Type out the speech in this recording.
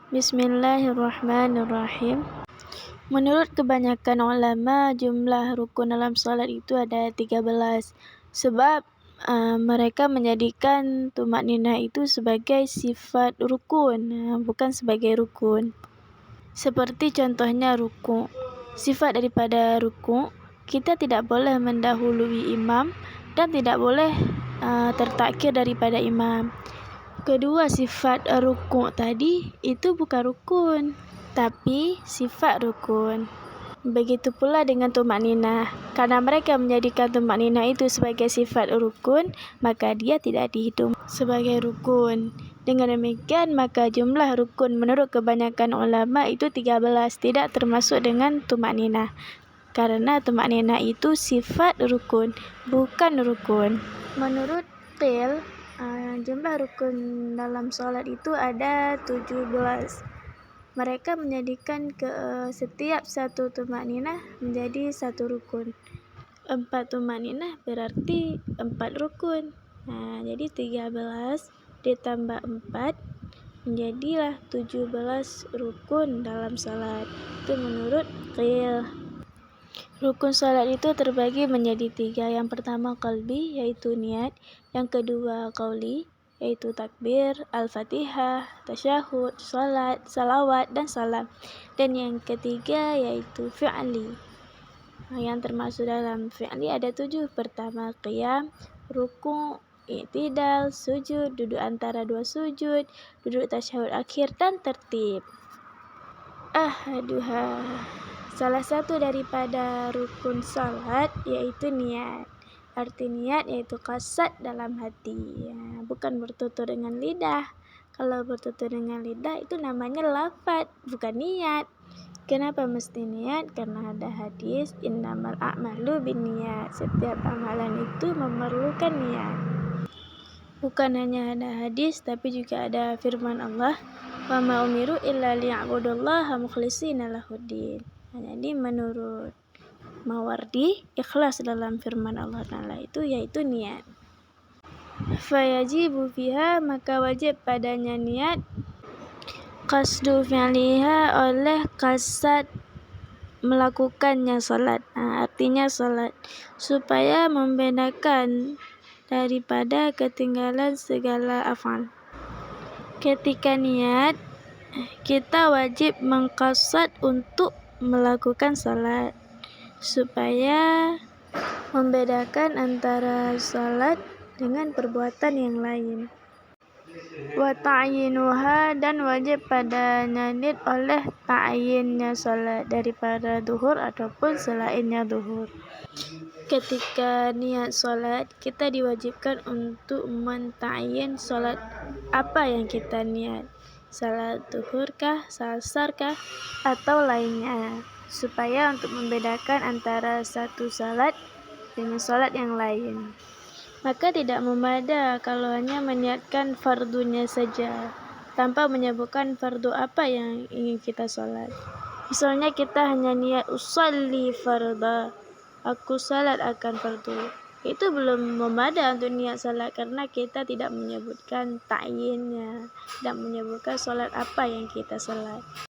Bismillahirrahmanirrahim. Menurut kebanyakan ulama, jumlah rukun dalam salat itu ada 13. Sebab mereka menjadikan tumakninah itu sebagai sifat rukun, bukan sebagai rukun. Seperti contohnya ruku'. Sifat daripada ruku', kita tidak boleh mendahului imam dan tidak boleh tertakhir daripada imam. Kedua sifat ruku' tadi itu bukan rukun, tapi sifat rukun. Begitu pula dengan tumakninah. Karena mereka menjadikan tumakninah itu sebagai sifat rukun, maka dia tidak dihitung sebagai rukun. Dengan demikian, maka jumlah rukun menurut kebanyakan ulama itu 13, tidak termasuk dengan tumakninah. Karena tumakninah itu sifat rukun, bukan rukun. Menurut Qil, jumlah rukun dalam salat itu ada 17. Mereka menjadikan setiap satu tumakninah menjadi satu rukun. 4 tumakninah berarti 4 rukun. Jadi 13 ditambah 4 menjadilah 17 rukun dalam salat. Itu menurut Qil. Rukun salat itu terbagi menjadi 3. Yang pertama qalbi, yaitu niat. Yang kedua qauli, yaitu takbir, al-fatihah, tasyahud, salat, salawat, dan salam. Dan yang ketiga yaitu fi'li. Yang termasuk dalam fi'li ada 7. Pertama qiyam, ruku', i'tidal, sujud, duduk antara 2 sujud, duduk tasyahud akhir, dan tertib. Salah satu daripada rukun salat yaitu niat. Arti niat yaitu qasad dalam hati, bukan bertutur dengan lidah. Kalau bertutur dengan lidah itu namanya lafaz, bukan niat. Kenapa mesti niat? Karena ada hadis innamal a'malu binniyat. Setiap amalan itu memerlukan niat. Bukan hanya ada hadis, tapi juga ada firman Allah, wa ma umiru illa liya'budullaha mukhlishina lahuddin. Jadi menurut Mawardi, ikhlas dalam firman Allah Ta'ala itu yaitu niat. Fayajibu fiha, maka wajib padanya niat, qasdu fi'liha, oleh qasad melakukannya salat. Artinya salat, supaya membedakan daripada ketinggalan segala afal. Ketika niat, kita wajib mengqasad untuk melakukan salat, supaya membedakan antara salat dengan perbuatan yang lain. Wa ta'yinuha, dan wajib padanya niat oleh ta'yinnya salat daripada duhur ataupun selainnya duhur. Ketika niat salat, kita diwajibkan untuk menta'yin salat apa yang kita niat. Salat duhur kah, salat asar kah, atau lainnya, supaya untuk membedakan antara satu salat dengan salat yang lain. Maka tidak memada kalau hanya meniatkan fardunya saja, tanpa menyebutkan fardu apa yang ingin kita salat. Misalnya kita hanya niat usolli fardha, aku salat akan fardu. Itu belum memada untuk niat salat, karena kita tidak menyebutkan ta'yinnya, tidak menyebutkan salat apa yang kita salat.